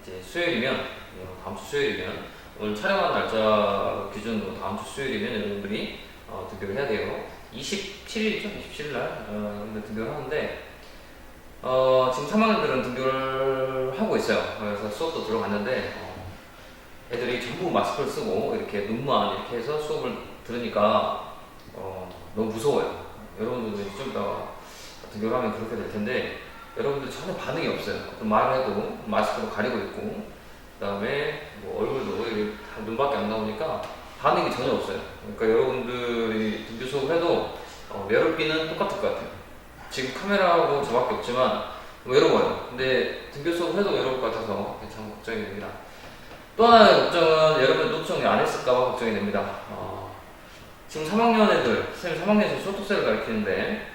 이제 수요일이면, 다음 주 수요일이면, 오늘 촬영한 날짜 기준으로 다음 주 수요일이면 여러분들이 등교를 해야 돼요. 27일이죠? 27일 날 등교를 하는데, 지금 3학년들은 등교를 하고 있어요. 그래서 수업도 들어갔는데, 애들이 전부 마스크를 쓰고 이렇게 눈만 이렇게 해서 수업을 들으니까 너무 무서워요. 여러분들도 좀 이따 등교를 하면 그렇게 될 텐데, 여러분들 전혀 반응이 없어요. 어떤 말을 해도 마스크로 가리고 있고, 그 다음에 뭐 얼굴도 이렇게 다 눈밖에 안 나오니까 반응이 전혀 없어요. 그러니까 여러분들이 등교 수업을 해도 외롭기는 똑같을 것 같아요. 지금 카메라하고 저밖에 없지만 외로워요. 근데 등교 수업을 해도 외로울 것 같아서 참 걱정이 됩니다. 또 하나의 걱정은 여러분 노트정리 안 했을까봐 걱정이 됩니다. 지금 3학년 애들, 선생님 3학년에서 쇼트셀을 가르치는데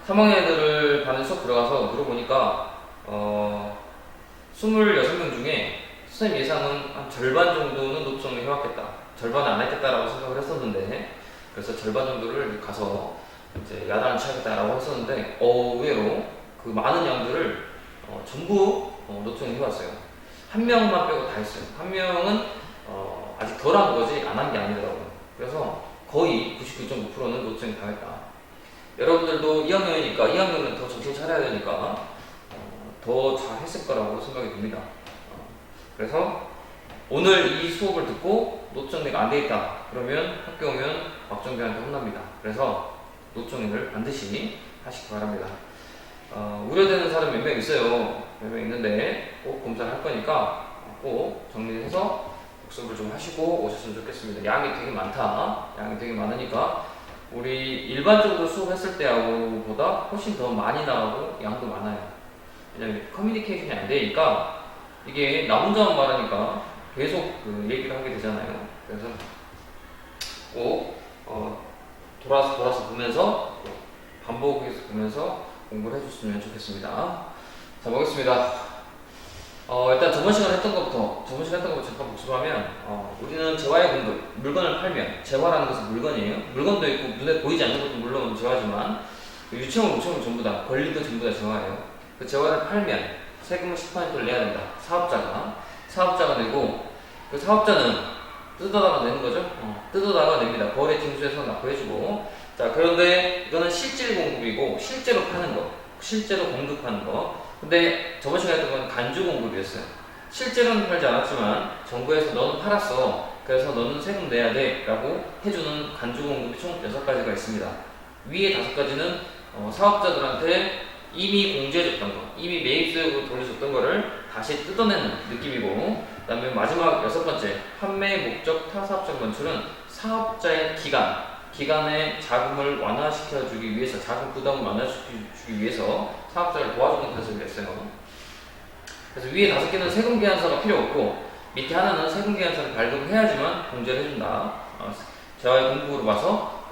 3학년 애들을 반에 수업 들어가서 물어보니까 26명 중에 선생님 예상은 한 절반 정도는 노트정리 해왔겠다, 절반은 안 했겠다라고 생각을 했었는데, 그래서 절반 정도를 가서 이제 야단을 쳐야겠다라고 했었는데 의외로 그 많은 양들을 전부 노트정리 해왔어요. 한 명만 빼고 다 했어요. 한 명은 아직 덜 한 거지 안 한 게 아니더라고요. 그래서 거의 99.9%는 노트정리 다 했다. 여러분들도 2학년이니까 2학년은 더 정신 차려야 되니까 더 잘 했을 거라고 생각이 듭니다. 그래서 오늘 이 수업을 듣고 노트정리가 안 돼 있다 그러면 학교 오면 박정비한테 혼납니다. 그래서 노트정리를 반드시 하시기 바랍니다. 우려되는 사람 몇 명 있어요. 몇 명 있는데 꼭 검사를 할 거니까 꼭 정리해서 복습을 좀 하시고 오셨으면 좋겠습니다. 양이 되게 많다. 양이 되게 많으니까 우리 일반적으로 수업했을 때하고 보다 훨씬 더 많이 나오고 양도 많아요. 왜냐면 커뮤니케이션이 안 되니까 이게 나 혼자만 말하니까 계속 그 얘기를 하게 되잖아요. 그래서 꼭 돌아서 보면서 반복해서 보면서 공부를 해줬으면 좋겠습니다. 자, 보겠습니다. 일단 저번 시간에 했던 것부터 잠깐 복습하면 우리는 재화의 공급, 물건을 팔면, 재화라는 것은 물건이에요. 물건도 있고 눈에 보이지 않는 것도 물론 재화지만 유체물, 무체물 전부 다, 권리도 전부 다 재화예요. 그 재화를 팔면 세금을 10%를 내야 된다. 사업자가 내고, 그 사업자는 뜯어다가 내는 거죠. 뜯어다가 냅니다. 거래 징수에서 납부해주고. 자, 그런데 이거는 실질 공급이고 실제로 파는 거, 실제로 공급하는 거. 근데 저번 시간에 했던 건 간주 공급이었어요. 실제로는 팔지 않았지만 정부에서 너는 팔았어, 그래서 너는 세금 내야 돼 라고 해주는 간주 공급이 총 6가지가 있습니다. 위에 5가지는 사업자들한테 이미 공제해줬던 거, 이미 매입수익으로 돌려줬던 거를 다시 뜯어내는 느낌이고, 그 다음에 마지막 6번째, 판매 목적 타사업적 연출은 사업자의 기간의 자금을 완화시켜주기 위해서, 자금 부담을 완화시켜주기 위해서 사업자를 도와주는 컨셉을 했어요. 그래서 위에 5개는 세금계산서가 필요 없고, 밑에 하나는 세금계산서를 발급해야지만 공제를 해준다. 재화의 공급으로 봐서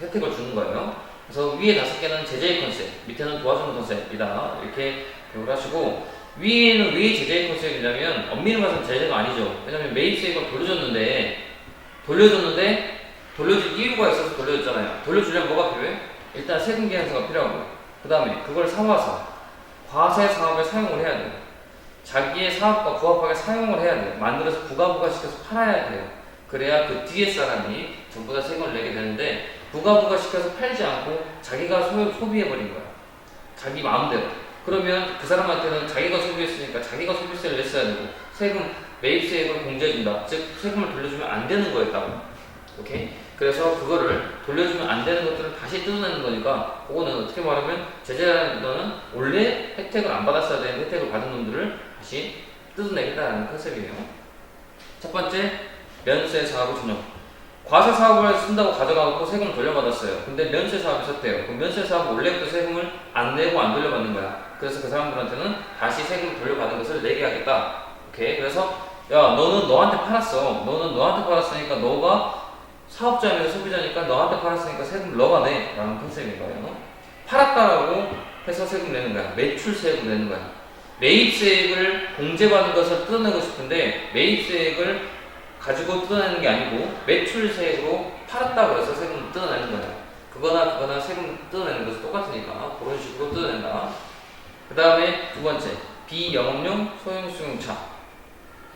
혜택을 주는 거예요. 그래서 위에 5개는 제재의 컨셉, 밑에는 도와주는 컨셉이다. 이렇게 기억을 하시고, 위에는 왜 제재의 컨셉이냐면 엄밀히 말해서 제재가 아니죠. 왜냐면 매입수익을 돌려줄 이유가 있어서 돌려줬잖아요. 돌려주려면 뭐가 필요해? 일단 세금계산서가 필요하고, 그 다음에 그걸 사와서 과세 사업에 사용을 해야 돼요. 자기의 사업과 부합하게 사용을 해야 돼요. 만들어서 부가시켜서 팔아야 돼요. 그래야 그 뒤에 사람이 전부 다 세금을 내게 되는데, 부가시켜서 팔지 않고 자기가 소비해버린 거야. 자기 마음대로. 그러면 그 사람한테는 자기가 소비했으니까 자기가 소비세를 냈어야 되고, 매입세액을 공제해준다. 즉 세금을 돌려주면 안 되는 거였다고. 오케이? 그래서 그거를 돌려주면 안 되는 것들을 다시 뜯어내는 거니까, 그거는 어떻게 말하면 제재라는 거는 원래 혜택을 안 받았어야 되는 혜택을 받은 놈들을 다시 뜯어내겠다는 컨셉이에요. 첫 번째, 면세 사업을 전용. 과세 사업을 쓴다고 가져가고 세금을 돌려받았어요. 근데 면세 사업이 썼대요. 그럼 면세 사업은 원래부터 세금을 안 내고 안 돌려받는 거야. 그래서 그 사람들한테는 다시 세금을 돌려받은 것을 내게 하겠다. 오케이? 그래서 야, 너는 너한테 팔았어. 너는 너한테 팔았으니까 너가 사업자면서 소비자니까 너한테 팔았으니까 세금을 너가 내 라는 컨셉인 거예요. 팔았다라고 해서 세금 내는 거야. 매출세액을 내는 거야. 매입세액을 공제받은 것을 뜯어내고 싶은데 매입세액을 가지고 뜯어내는 게 아니고 매출세액으로 팔았다고 해서 세금을 뜯어내는 거예요. 그거나 세금 뜯어내는 것은 똑같으니까 그런 식으로 뜯어낸다. 그 다음에 두 번째, 비영업용 소형수용차의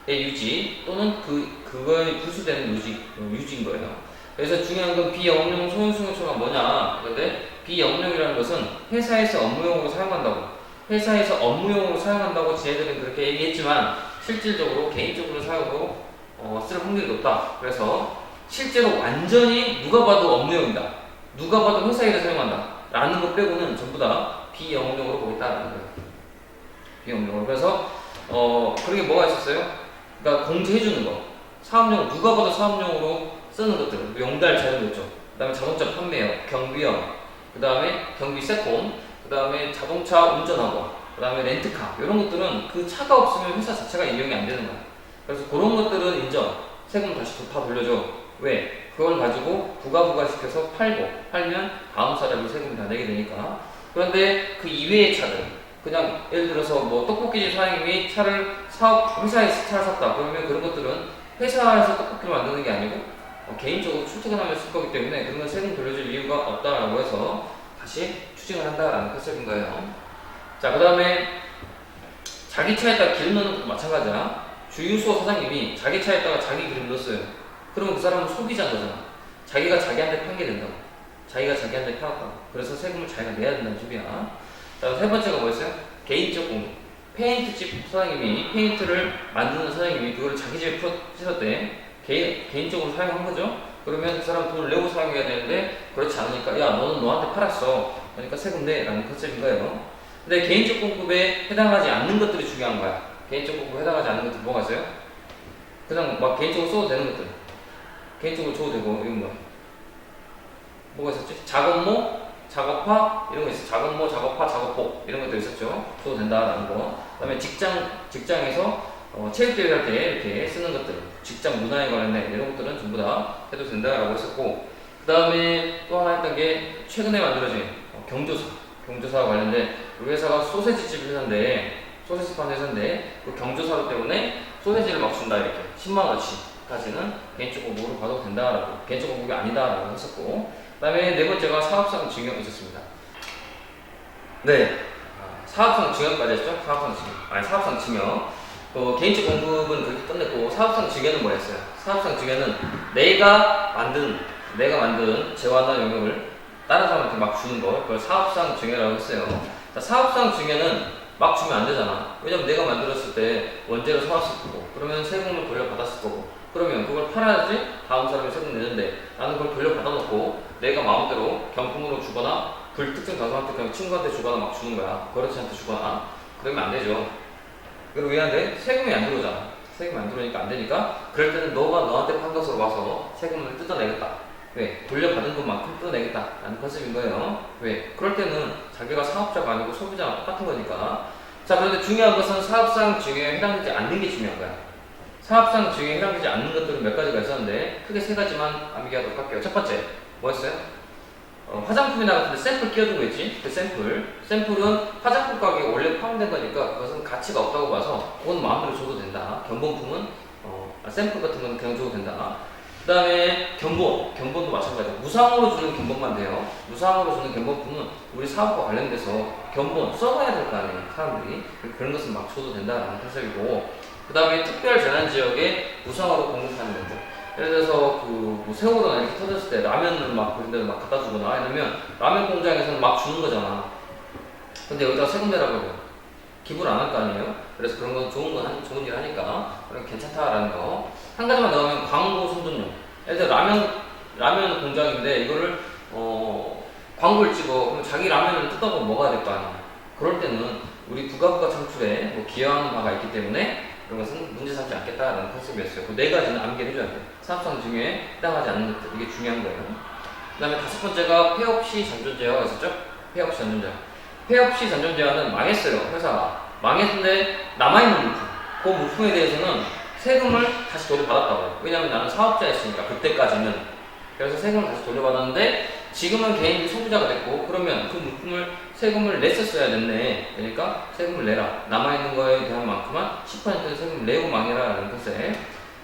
유지 또는 그거에 부수되는 유지인 거예요. 그래서 중요한 건 비영업용 소형수용차가 뭐냐. 근데 비영업용이라는 것은 회사에서 업무용으로 사용한다고. 회사에서 업무용으로 사용한다고 지네들은 그렇게 얘기했지만 실질적으로 개인적으로 사용으로 쓸 확률이 높다. 그래서 실제로 완전히 누가 봐도 업무용이다. 누가 봐도 회사 일에 사용한다. 라는 것 빼고는 전부 다 비영업용으로 보겠다라는 거예요. 비영업용으로. 그래서 그런 게 뭐가 있었어요? 그러니까 공제해주는 거. 사업용, 누가 봐도 사업용으로 쓰는 것들. 용달 자동차, 그 다음에 자동차 판매업, 경비업, 그 다음에 경비 세콤, 그 다음에 자동차 운전학원, 그 다음에 렌트카. 이런 것들은 그 차가 없으면 회사 자체가 이용이 안 되는 거야. 그래서 그런 것들은 인정. 세금 다시 다 돌려줘. 왜? 그걸 가지고 부가시켜서 팔면 다음 사람이 세금을 다 내게 되니까. 그런데 그 이외의 차들, 그냥 예를 들어서 뭐 떡볶이집 사장님이 회사에서 차를 샀다. 그러면 그런 것들은 회사에서 떡볶이를 만드는 게 아니고 개인적으로 출퇴근하면 쓸 거기 때문에 그런 건 세금 돌려줄 이유가 없다라고 해서 다시 추징을 한다라는 컨셉인 거예요. 자, 그 다음에 자기 차에다가 기름 넣는 것도 마찬가지야. 주유소 사장님이 자기 차에다가 자기 기름 넣었어요. 그러면 그 사람은 소비자인 거잖아. 자기가 자기한테 판게 된다고. 자기가 자기한테 팔았다고. 그래서 세금을 자기가 내야 된다는 소리야. 자, 세 번째가 뭐였어요? 개인적 공유. 페인트집 사장님이, 페인트를 만드는 사장님이 그거를 자기 집에 씻었대. 개인적으로 사용한 거죠. 그러면 그 사람 돈을 내고 사용해야 되는데 그렇지 않으니까 야, 너는 너한테 팔았어. 그러니까 세금 내. 라는 컨셉인 거예요. 근데 개인적 공급에 해당하지 않는 것들이 중요한 거야. 개인적 공급에 해당하지 않는 것들 뭐가 있어요? 그냥 막 개인적으로 써도 되는 것들. 개인적으로 줘도 되고, 이런 거. 뭐가 있었지? 작업모, 작업화, 이런 거 있어. 작업모, 작업화, 작업복. 이런 것도 있었죠. 줘도 된다라는 거. 그 다음에 직장에서 체육대회 할 때 이렇게 쓰는 것들. 직장 문화에 관련된 이런 것들은 전부 다 해도 된다라고 했었고. 그 다음에 또 하나 했던 게 최근에 만들어진 경조사와 관련된 우리 회사가 소세지집 회사인데, 소세지 파는 회사인데, 그 경조사 때문에 소세지를 막 준다, 이렇게. 10만원치까지는 개인적 공급으로 봐도 된다라고, 개인적 공급이 아니다라고 했었고, 그 다음에 네 번째가 사업상 증여가 있었습니다. 네. 사업상 증여까지 했죠? 사업상 증여. 개인적 공급은 그렇게 끝냈고, 사업상 증여는 뭐였어요? 사업상 증여는 내가 만든 재화나 영역을 다른 사람한테 막 주는 거, 그걸 사업상 증여라고 했어요. 자, 사업상 증여는 막 주면 안 되잖아. 왜냐면 내가 만들었을 때 원재료 사왔을 거고, 그러면 세금을 돌려받았을 거고, 그러면 그걸 팔아야지 다음 사람이 세금 내는데 나는 그걸 돌려받아놓고 내가 마음대로 경품으로 주거나 불특정 다수한테 그냥 친구한테 주거나 막 주는 거야. 거래처한테 주거나. 그러면 안 되죠. 그리고 왜 안 돼? 세금이 안 들어오잖아. 세금이 안 들어오니까 안 되니까 그럴 때는 너가 너한테 판 것으로 와서 세금을 뜯어내겠다. 왜? 돌려받은 것만큼 뜯어내겠다 라는 컨셉인 거예요. 왜? 그럴 때는 자기가 사업자가 아니고 소비자랑 똑같은 거니까. 자, 그런데 중요한 것은 사업상 증여에 해당되지 않는 게 중요한 거야. 사업상 증여에 해당되지 않는 것들은 몇 가지가 있었는데 크게 세 가지만 암기하도록 할게요. 첫 번째, 뭐였어요? 화장품이나 같은 데 샘플 끼워두고 있지? 그 샘플은 화장품 가격에 원래 포함된 거니까 그것은 가치가 없다고 봐서 그건 마음대로 줘도 된다. 견본품은 샘플 같은 건 그냥 줘도 된다. 그 다음에 견본도 마찬가지야. 무상으로 주는 견본만 돼요. 무상으로 주는 견본품은 우리 사업과 관련돼서 견본 써봐야 될 거 아니에요, 사람들이. 그런 것은 막 줘도 된다라는 컨셉이고, 그 다음에 특별 재난 지역에 무상으로 공급하는 것들. 예를 들어서 뭐 세월호나 이렇게 터졌을 때 라면을 막 그런 데를 막 갖다 주거나 아니면 라면 공장에서는 막 주는 거잖아. 근데 여기다가 세금 내라고 해요. 기부를 안 할 거 아니에요? 그래서 그런 건 좋은 일 하니까 그런 괜찮다라는 거. 한 가지만 넣으면 광고 선전용. 예를 들어 라면 공장인데 이거를 광고를 찍어. 그럼 자기 라면을 뜯어서 먹어야 될 거 아니야. 그럴 때는 우리 부가 창출에 뭐 기여하는 바가 있기 때문에 그런 것은 문제 삼지 않겠다라는 컨셉이었어요. 그 네 가지는 암기를 해줘야 돼. 사업상 증여에 해당하지 않는 것들. 이게 중요한 거예요. 그 다음에 다섯 번째가 폐업시 잔존제화가 있었죠? 폐업시 잔존제화. 폐업시 잔존제화는 망했어요. 회사가. 망했는데 남아있는 물품. 그 물품에 대해서는 세금을 다시 돌려받았다고요. 왜냐면 나는 사업자였으니까 그때까지는. 그래서 세금을 다시 돌려받았는데 지금은 개인이 소비자가 됐고 그러면 그 물품을 세금을 냈었어야 됐네. 그러니까 세금을 내라. 남아있는 거에 대한 만큼만 10%의 세금을 내고 망해라 라는 컨셉.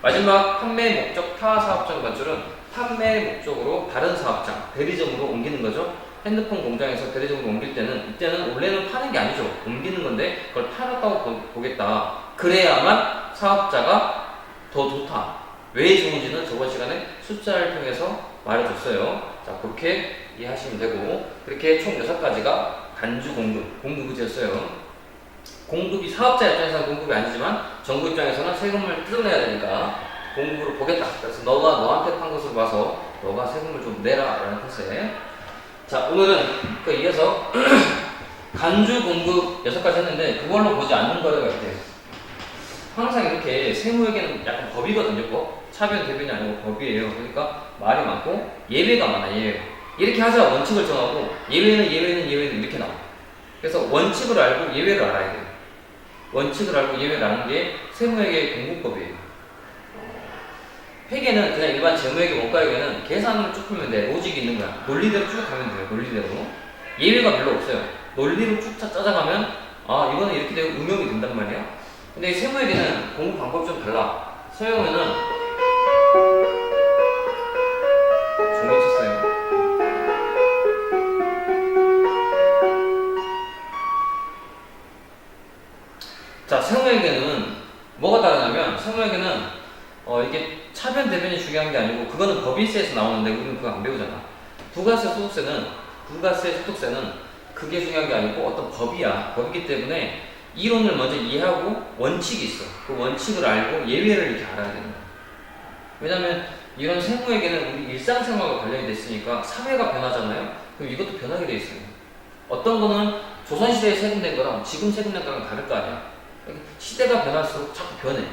마지막 판매 목적 타 사업장 반출은 판매 목적으로 다른 사업장, 대리점으로 옮기는 거죠. 핸드폰 공장에서 대대적으로 옮길 때는 이때는 원래는 파는 게 아니죠. 옮기는 건데 그걸 팔았다고 보겠다. 그래야만 사업자가 더 좋다. 왜 좋은지는 저번 시간에 숫자를 통해서 말해줬어요. 자, 그렇게 이해하시면 되고, 그렇게 총 6가지가 간주 공급이었어요. 공급이 사업자 입장에서는 공급이 아니지만 정부 입장에서는 세금을 뜯어내야 되니까 공급으로 보겠다. 그래서 너가 너한테 판 것으로 봐서 너가 세금을 좀 내라 라는 뜻에, 자, 오늘은 그 이어서 간주 공급 6가지 했는데 그걸로 보지 않는 거래가 있대요. 항상 이렇게 세무에게는 약간 법이거든요. 법. 차변 대변이 아니고 법이에요. 그러니까 말이 많고 예외가 많아. 예외. 이렇게 하자 원칙을 정하고 예외는 이렇게 나와. 그래서 원칙을 알고 예외를 알아야 돼요. 원칙을 알고 예외를 아는 게 세무회계 공부법이에요. 회계는 그냥 일반 재무회계 원가회계는 계산을 쭉 풀면 돼. 로직이 있는 거야. 논리대로 쭉 가면 돼요. 논리대로. 예외가 별로 없어요. 논리로 쭉 찾아가면 아, 이거는 이렇게 되고 응용이 된단 말이야. 근데 이 세무회계는 공부 방법이 좀 달라. 서영은은 종이 쳤어요. 자, 세무회계는 뭐가 다르냐면, 세무회계는 이게 차변 대변이 중요한 게 아니고 그거는 법인세에서 나오는데 우리는 그거 안 배우잖아. 부가세 소득세는 그게 중요한 게 아니고 어떤 법이야. 법이기 때문에 이론을 먼저 이해하고 원칙이 있어. 그 원칙을 알고 예외를 이렇게 알아야 되는 거야. 왜냐면 이런 세무회계는 우리 일상생활과 관련이 됐으니까 사회가 변하잖아요. 그럼 이것도 변하게 돼 있어요. 어떤 거는 조선시대에 세금낸 거랑 지금 세금낸 거랑 다를 거 아니야. 시대가 변할수록 자꾸 변해.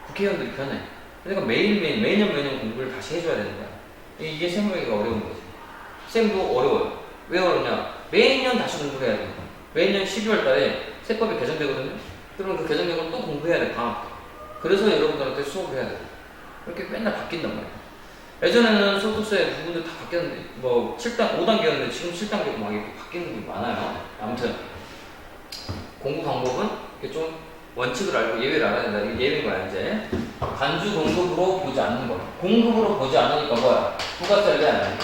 국회의원들이 변해. 그러니까 매년 공부를 다시 해줘야 되는 거야. 이게 세무회계가 어려운 거지. 쌤도 어려워요. 왜 어렵냐? 매년 다시 공부를 해야 돼. 매년 12월 달에 세법이 개정되거든요. 그러면 그 개정 내용을 또 공부해야 돼, 방학 때. 그래서 여러분들한테 수업을 해야 돼. 이렇게 맨날 바뀐단 말이야. 예전에는 소득세 부분들 다 바뀌었는데, 뭐 7단, 5단계였는데 지금 7단계고 막 이렇게 바뀌는 게 많아요. 아무튼 공부 방법은 이렇게 좀 원칙을 알고 예외를 알아야 된다. 이게 예외인 거야, 이제. 간주 공급으로 보지 않는 거. 공급으로 보지 않으니까 뭐야? 부가세를 내야 돼.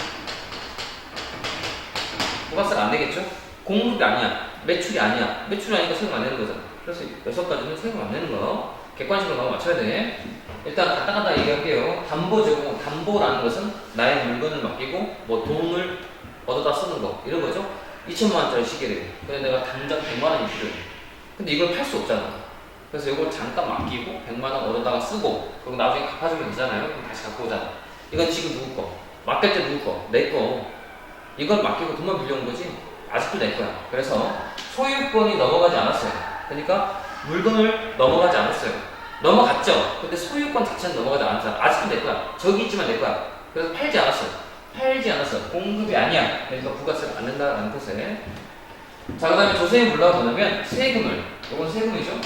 부가세가 안 되겠죠? 공급이 아니야. 매출이 아니야. 매출이 아니니까 세금 안 내는 거잖아. 그래서 6가지는 세금 안 내는 거. 객관식으로 너무 맞춰야 돼. 일단 간단하게 얘기할게요. 담보 제공, 담보라는 것은 나의 물건을 맡기고 뭐 돈을 얻어다 쓰는 거 이런 거죠. 2천만 원짜리 시계를. 근데 내가 당장 100만 원이 필요해. 근데 이걸 팔 수 없잖아. 그래서 이걸 잠깐 맡기고 100만 원 얻어다가 쓰고 그리고 나중에 갚아주면 되잖아요. 그럼 다시 갖고 오잖아. 이건 지금 누구 거? 맡길 때 누구 거? 내 거. 이걸 맡기고 돈만 빌려온 거지. 아직도 내 거야. 그래서 소유권이 넘어가지 않았어요. 그러니까 물건을 넘어가지 않았어요. 넘어갔죠. 근데 소유권 자체는 넘어가지 않았잖아. 아직도 내 거야. 저기 있지만 내 거야. 그래서 팔지 않았어요. 팔지 않았어. 공급이 아니야. 그러니까 부가세를 안 낸다라는 뜻에. 자, 그 다음에 조세에 올라가 보면 세금을, 이건 세금이죠.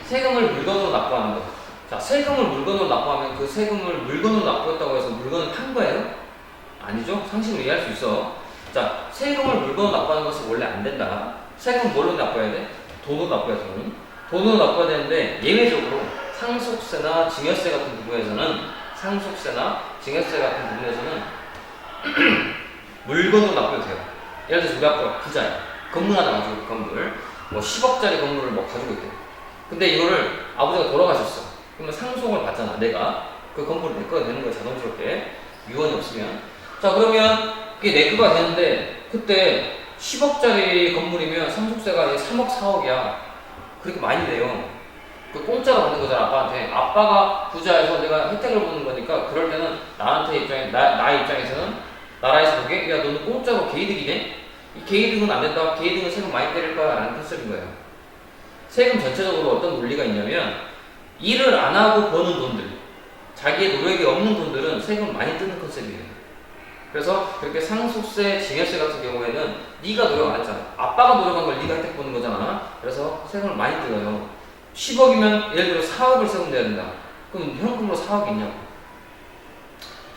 세금을 물건으로 납부하는 거. 자, 세금을 물건으로 납부하면 그 세금을 물건으로 납부했다고 해서 물건을 판 거예요? 아니죠. 상식으로 이해할 수 있어. 자, 세금을 물건으로 납부하는 것은 원래 안 된다. 세금은 뭘로 납부해야 돼? 돈으로 납부해야 돼. 돈으로 납부해야 되는데 예외적으로 상속세나 증여세 같은 부분에서는 물건으로 납부해도 돼요. 예를 들어서 우리 아빠가 부자야. 건물 하나 가지고 있고, 건물 뭐 10억짜리 건물을 뭐 가지고 있대. 근데 이거를 아버지가 돌아가셨어. 그러면 상속을 받잖아. 내가 그 건물을 내 거가 되는 거야. 자동스럽게 유언이 없으면. 자, 그러면 그게 내 거가 되는데 그때 10억짜리 건물이면 상속세가 3억 4억이야. 그렇게 많이 내요. 그 공짜로 받는 거잖아. 아빠한테. 아빠가 부자여서 내가 혜택을 보는 거니까 그럴 때는 나 입장에서는 나라에서 보기에 야 너는 공짜로 개이득이네? 이 개이득은 안 된다. 개이득은 세금 많이 때릴 거야 라는 컨셉인 거예요. 세금 전체적으로 어떤 논리가 있냐면 일을 안 하고 버는 돈들, 자기의 노력이 없는 돈들은 세금 많이 뜨는 컨셉이에요. 그래서 그렇게 상속세, 증여세 같은 경우에는 네가 노력 안 했잖아. 아빠가 노력한 걸 네가 혜택 보는 거잖아. 그래서 세금을 많이 뜯어요. 10억이면 예를 들어 4억을 세금 내야 된다. 그럼 현금으로 4억이 있냐고.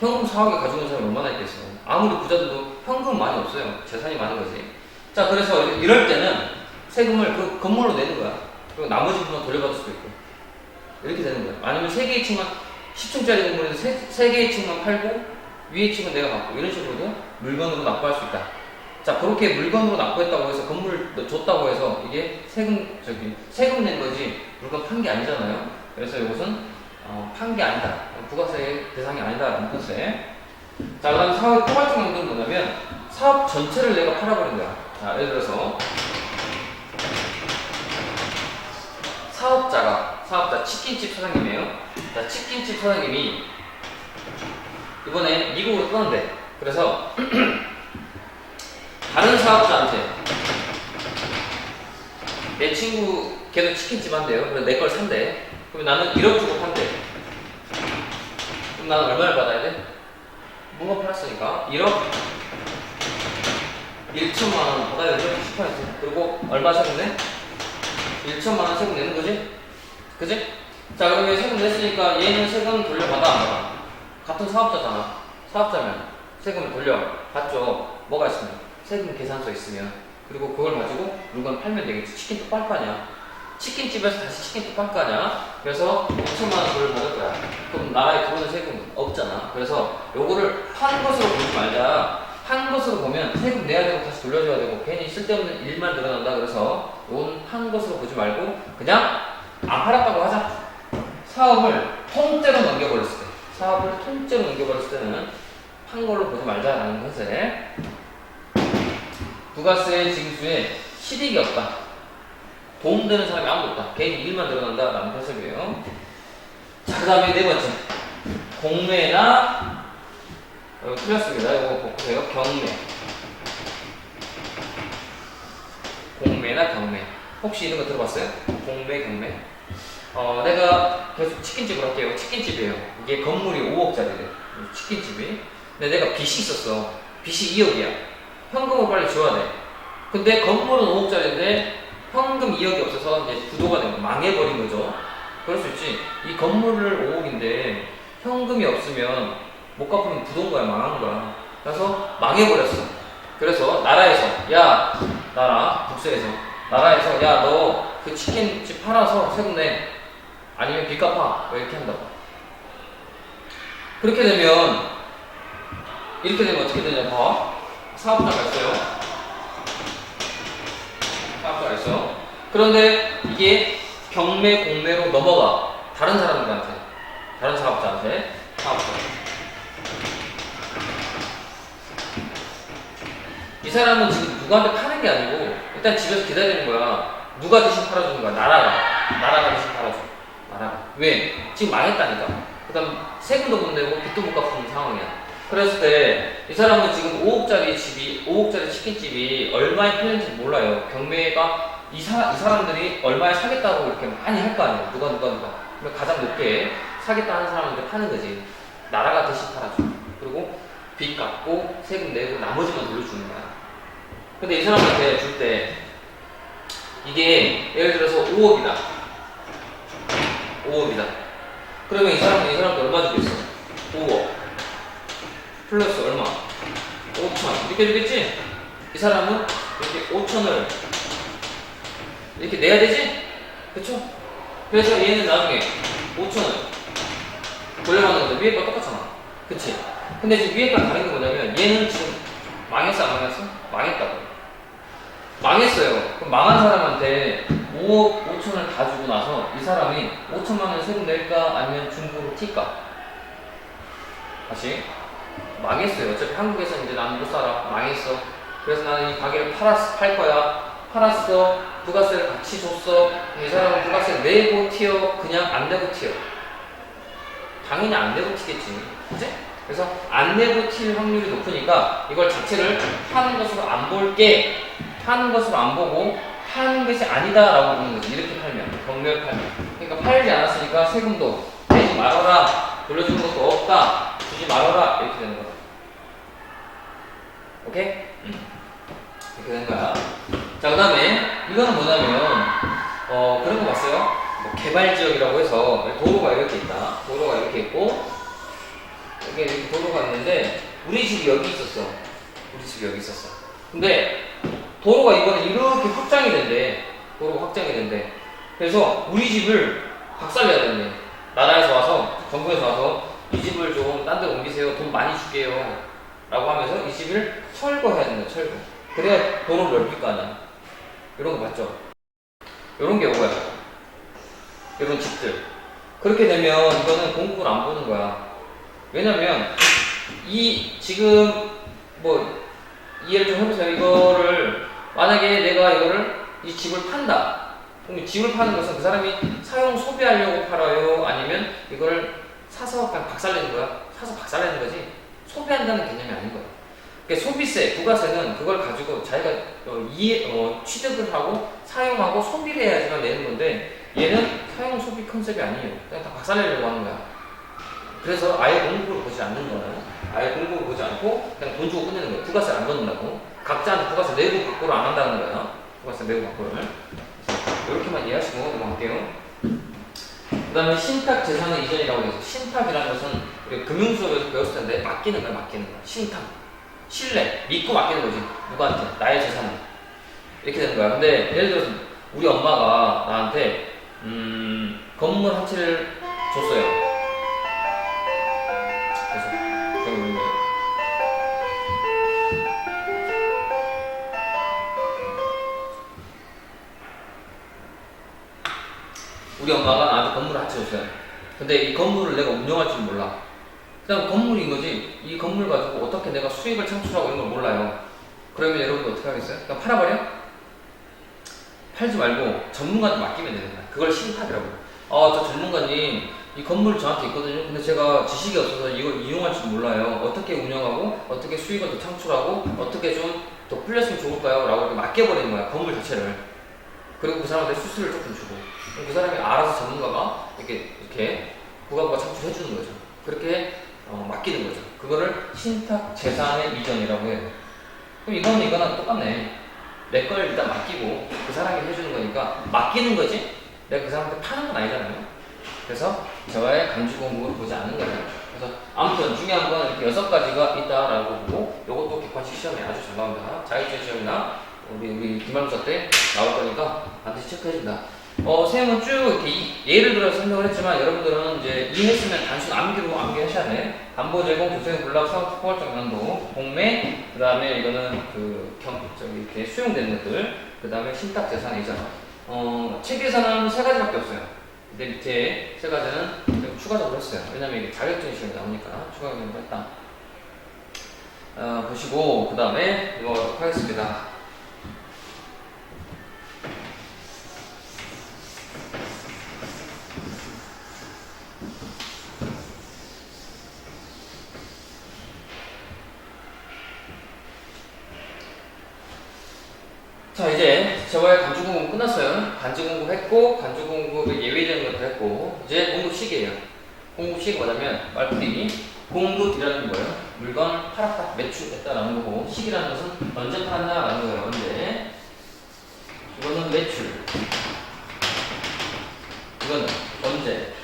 현금 4억을 가지고 있는 사람이 얼마나 있겠어. 아무리 부자들도 현금은 많이 없어요. 재산이 많은 거지. 자, 그래서 이럴 때는 세금을 그 건물로 내는 거야. 그리고 나머지 부분은 돌려받을 수도 있고. 이렇게 되는 거야. 아니면 3개의 층만 10층짜리 건물에서 3개의 층만 팔고 위에 집은 내가 갖고 이런 식으로도 물건으로 납부할 수 있다. 자, 그렇게 물건으로 납부했다고 해서 건물을 줬다고 해서 이게 세금 낸 거지 물건 판 게 아니잖아요. 그래서 이것은 판 게 아니다. 부가세 대상이 아니다라는 컨셉. 자, 그다음 사업의 포괄적 용도는 뭐냐면 사업 전체를 내가 팔아버린 거야. 자, 예를 들어서 사업자 치킨집 사장님이에요. 자, 치킨집 사장님이 이번에 미국으로 떠난대. 그래서 다른 사업자한테 내 친구 걔도 치킨집 한대요. 그래서 내 걸 산대. 그럼 나는 1억 주고 판대. 그럼 나는 얼마를 받아야 돼? 뭔가 팔았으니까 1억 1천만 원 받아야 되죠? 10%. 그리고 얼마 세금 내? 1천만 원 세금 내는 거지? 그지? 자, 그러면 세금 냈으니까 얘는 세금 돌려받아 안 받아? 같은 사업자잖아. 사업자면 세금을 돌려받죠. 뭐가 있으면 세금 계산서 있으면. 그리고 그걸 가지고 물건 팔면 되겠지. 치킨도 팔 거 아니야. 치킨집에서 다시 치킨도 팔 거 아니야. 그래서 5천만 원 돈을 받을 거야. 그럼 나라에 들어오는 세금은 없잖아. 그래서 요거를 판 것으로 보지 말자. 판 것으로 보면 세금 내야 되고 다시 돌려줘야 되고 괜히 쓸데없는 일만 늘어난다. 그래서 요건 판 것으로 보지 말고 그냥 안 팔았다고 하자. 사업을 통째로 넘겨버렸을 때는 판 걸로 보지 말자라는 것에 부가세 징수에 실익이 없다. 도움되는 사람이 아무도 없다. 괜히 일만 늘어난다라는 컨셉이에요. 자, 그 다음에 네 번째 공매나 틀렸습니다. 이거 보세요. 공매나 경매. 혹시 이런 거 들어봤어요? 공매, 경매? 내가 계속 치킨집을 할게요. 치킨집이에요. 이게 건물이 5억짜리래. 치킨집이. 근데 내가 빚이 있었어. 빚이 2억이야. 현금을 빨리 줘야 돼. 근데 건물은 5억짜리인데 현금 2억이 없어서 이제 부도가 된 거, 망해버린 거죠. 그럴 수 있지. 이 건물을 5억인데 현금이 없으면 못 갚으면 부도인 거야, 망한 거야. 그래서 망해버렸어. 그래서 나라에서, 북세에서, 나라에서, 너 그 치킨집 팔아서 세금 내. 아니면 빚 갚아. 왜 이렇게 한다고. 이렇게 되면 어떻게 되냐, 봐. 사업자가 있어요. 그런데 이게 경매, 공매로 넘어가. 다른 사람들한테. 다른 사업자한테. 이 사람은 지금 누구한테 파는 게 아니고 일단 집에서 기다리는 거야. 누가 대신 팔아주는 거야? 나라가 대신 팔아줘. 왜? 지금 망했다니까. 그 다음 세금도 못 내고 빚도 못 갚는 상황이야. 그랬을 때 이 사람은 지금 5억짜리 치킨집이 얼마에 팔는지 몰라요. 경매가 이 사람들이 얼마에 사겠다고 이렇게 많이 할 거 아니에요. 누가. 그러면 가장 높게 사겠다 하는 사람한테 파는 거지. 나라가 대신 팔아줘. 그리고 빚 갚고 세금 내고 나머지만 돌려주는 거야. 근데 이 사람한테 줄 때 이게 예를 들어서 5억이다. 그러면 이 사람한테 얼마 주겠어? 5억 플러스 얼마? 5천 이렇게 주겠지? 이 사람은 이렇게 5천을 이렇게 내야 되지? 그쵸? 그래서 얘는 나중에 5천을 돌려받는 거죠. 위에 거 똑같잖아. 그치? 근데 지금 위에 거 다른 게 뭐냐면 얘는 지금 망했어 안 망했어? 망했다고. 망했어요. 그럼 망한 사람한테 5억 5천을 다 주고 나서 이 사람이 5천만 원 세금 낼까 아니면 중고로 튈까? 다시 망했어요. 어차피 한국에서 이제 나는 못 살아. 망했어. 그래서 나는 이 가게를 팔 거야. 팔았어. 부가세를 같이 줬어. 이 사람은 부가세 내고 튀어. 그냥 안 내고 튀어. 당연히 안 내고 튀겠지. 그치? 그래서 안 내고 튈 확률이 높으니까 이걸 자체를 파는 것으로 안 볼게. 파는 것으로 안 보고 파는 것이 아니다라고 보는 거지. 이렇게 팔면, 경매를 팔면. 그러니까 팔지 않았으니까 세금도 내지 말아라. 돌려주는 것도 없다. 주지 말아라. 이렇게 되는 거야. 오케이? 이렇게 되는 거야. 자, 그 다음에 이거는 뭐냐면 그런 거 봤어요? 뭐 개발지역이라고 해서 도로가 이렇게 있다. 도로가 이렇게 있고 여기 이렇게 도로가 있는데 우리 집이 여기 있었어. 근데 도로가 이번에 이렇게 확장이 된대. 그래서 우리 집을 박살내야 된대. 나라에서 와서, 정부에서 와서 이 집을 좀 딴 데 옮기세요. 돈 많이 줄게요. 라고 하면서 이 집을 철거해야 된다, 철거. 그래야 돈을 넓힐 거 아니야. 이런 거 봤죠? 이런 게 뭐야? 이런 집들. 그렇게 되면 이거는 공급을 안 보는 거야. 왜냐면, 지금, 이해를 좀 해보세요. 이거를, 만약에 내가 이 집을 판다. 그럼 집을 파는 것은 그 사람이 사용 소비하려고 팔아요? 아니면 이거를 사서 그냥 박살내는 거야? 사서 박살내는 거지? 소비한다는 개념이 아닌 거야. 그러니까 소비세, 부가세는 그걸 가지고 자기가 취득을 하고 사용하고 소비를 해야지만 내는 건데 얘는 사용 소비 컨셉이 아니에요. 그냥 다 박살내려고 하는 거야. 그래서 아예 공급을 보지 않는 거예요. 아예 공급을 보지 않고 그냥 돈 주고 끝내는 거예요. 부가세를 안 걷는다고. 각자한테 부가세 내고 밖으로 안 한다는 거예요. 부가세 내고 밖으로를. 이렇게만 이해하시고 넘어갈게요. 그 다음에 신탁재산의 이전이라고 해서 신탁이라는 것은 우리가 금융수업에서 배웠을 텐데 맡기는 거야, 맡기는 거야. 신탁. 신뢰. 믿고 맡기는 거지. 누구한테? 나의 재산을. 이렇게 되는 거야. 근데 예를 들어서 우리 엄마가 나한테 건물 한 채를 줬어요. 그래서 우리 엄마가 나한테 건물을 한 채 줬어요. 근데 이 건물을 내가 운영할 줄 몰라. 그냥 건물인 거지. 이 건물 가지고 어떻게 내가 수익을 창출하고 이런 걸 몰라요. 그러면 여러분들 어떻게 하겠어요? 그냥 팔아버려? 팔지 말고 전문가한테 맡기면 되는 거야. 그걸 신탁이라고. 저 전문가님 이 건물 저한테 있거든요. 근데 제가 지식이 없어서 이걸 이용할 줄 몰라요. 어떻게 운영하고 어떻게 수익을 더 창출하고 어떻게 좀 더 풀렸으면 좋을까요? 라고 이렇게 맡겨버리는 거야. 건물 자체를. 그리고 그 사람한테 수수료를 조금 주고 그 사람이 알아서 전문가가 이렇게 부가부가 창출해주는 거죠. 그렇게 맡기는 거죠. 그거를 신탁 재산의 이전이라고 해요. 그럼 이거는 이거랑 똑같네. 내 걸 일단 맡기고 그 사람이 해주는 거니까 맡기는 거지 내가 그 사람한테 파는 건 아니잖아요. 그래서 저와의 간주 공급을 보지 않는 거예요. 그래서 아무튼 중요한 건 이렇게 6가지가 있다라고 보고 이것도 객관식 시험에 아주 잘 나옵니다. 자격증 시험이나 우리 기말고사 때 나올 거니까 반드시 체크해준다. 쌤은 쭉 이렇게 예를 들어서 설명을 했지만 여러분들은 이제 이해했으면 단순 암기로 암기하셔야 돼. 담보 제공, 조세금 불납, 사업 포괄적 연도, 공매, 그 다음에 이거는 이렇게 수용되는 것들, 그 다음에 신탁 재산 이전. 책에서는 3가지밖에 없어요. 근데 밑에 3가지는 좀 추가적으로 했어요. 왜냐면 이게 자격증 시험이 나오니까 추가 경험을 했다. 보시고 그 다음에 이거 하겠습니다. 자, 이제 저와의 간주 공급 끝났어요. 간주 공급 했고, 간주 공급의 예외적인 것도 했고, 이제 공급 시기예요. 공급 시기가 뭐냐면, 말풀이 공급이라는 게 뭐예요? 물건 팔았다, 매출했다라는 거고, 시기라는 것은 언제 팔았나라는 거예요. 언제? 이거는 매출. 이거는 언제?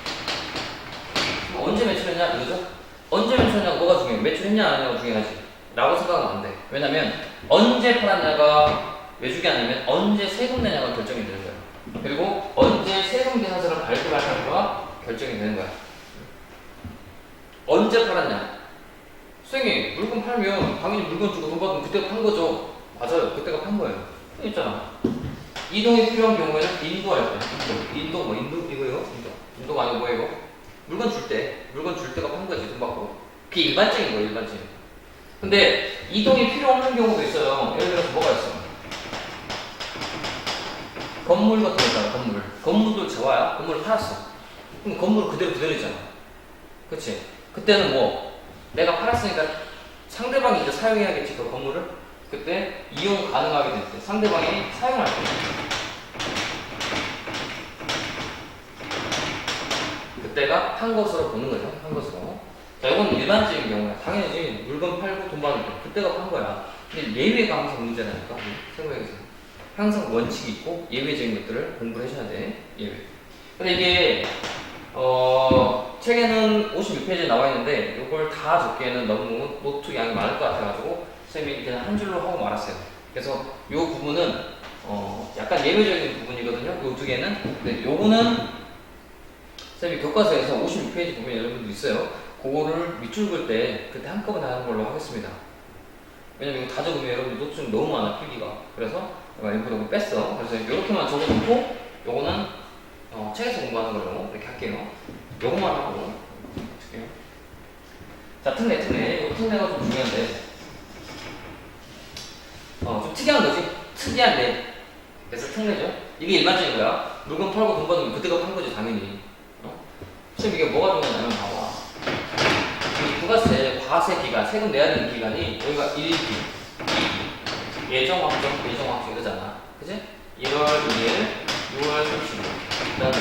언제 매출했냐? 이거죠? 언제 매출했냐가 뭐가 중요해? 매출했냐 안 했냐가 중요하지. 라고 생각하면 안 돼. 왜냐면, 언제 팔았냐가 왜 중요하냐면 언제 세금 내냐가 결정이 되는 거야. 그리고 언제 세금 계산서를 발급할까가 결정이 되는 거야. 언제 팔았냐? 선생님 물건 팔면 당연히 물건 주고 돈 받으면 그때가 판 거죠. 맞아요. 그때가 판 거예요. 있잖아. 이동이 필요한 경우에는 인도할 때. 인도 이거요? 인도가 아니고 뭐예요? 물건 줄 때가 판 거지. 돈 받고. 그게 일반적인 거예요. 일반적인. 근데 이동이 필요 없는 경우도 있어요. 예를 들어서 뭐가 있어? 건물 같은 거 있잖아, 건물도 좋아요. 건물을 팔았어. 그럼 건물은 그대로잖아. 그치? 그때는 내가 팔았으니까 상대방이 이제 사용해야겠지, 그 건물을. 그때 이용 가능하게 될 때, 상대방이 사용할 때. 그때가 판 것으로 보는 거죠, 판 것으로. 자, 이건 일반적인 경우야. 당연히 물건 팔고 돈 받을 때, 그때가 판 거야. 근데 예외가 항상 문제라니까, 생각해서. 항상 원칙이 있고 예외적인 것들을 공부를 하셔야 돼. 예외. 근데 이게 책에는 56페이지에 나와 있는데 이걸 다 적기에는 너무 노트 양이 많을 것 같아가지고 선생님이 그냥 한 줄로 하고 말았어요. 그래서 이 부분은 약간 예외적인 부분이거든요. 이 2개는. 근데 요거는 선생님이 교과서에서 56페이지 보면 여러분들 있어요. 그거를 밑줄 그을 때 그때 한꺼번에 하는 걸로 하겠습니다. 왜냐면 이거 다 적으면 여러분 노트좀 너무 많아 필기가. 그래서 내가 일부러 이거 뺐어. 그래서 이렇게만 적어놓고 요거는 책에서 공부하는 걸로 이렇게 할게요. 요거만 하고 어떻게요? 자, 특례. 이 특례가 좀 중요한데 좀 특이한 거지. 특이한데 그래서 특례죠. 이게 일반적인 거야. 물건 팔고 돈 받으면 그때가 판 거지 당연히. 지금 이게 뭐가 중요하냐면 봐봐. 이 부가세, 과세 기간, 세금 내야 되는 기간이 여기가 1기, 2기, 예정 확정 이러잖아. 그지? 1월 1일, 6월 30일, 그 다음에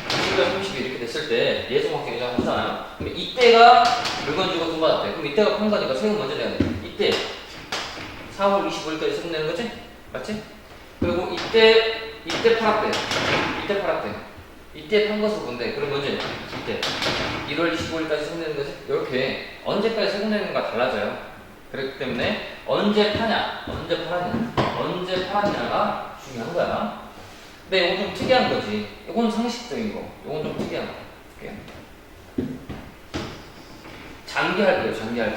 7월 30일 이렇게 됐을 때 예정 확정 예정 하잖아요. 그럼 이때가 물건 주고 돈 받았대. 그럼 이때가 판 거니까 세금 먼저 내야 돼. 이때 4월 25일까지 세금 내는 거지? 맞지? 그리고 이때 팔았대. 이때 판 것을 본대. 그럼 언제? 이때 1월 25일까지 세금 내는 거지? 이렇게 언제까지 세금 내는 거가 달라져요. 그렇기 때문에 언제 파냐, 언제 팔았냐가 중요한 거야. 근데 이건 좀 특이한 거지. 이건 상식적인 거. 이건 좀 특이한 거. 볼게요. 장기 할부예요. 장기 할부.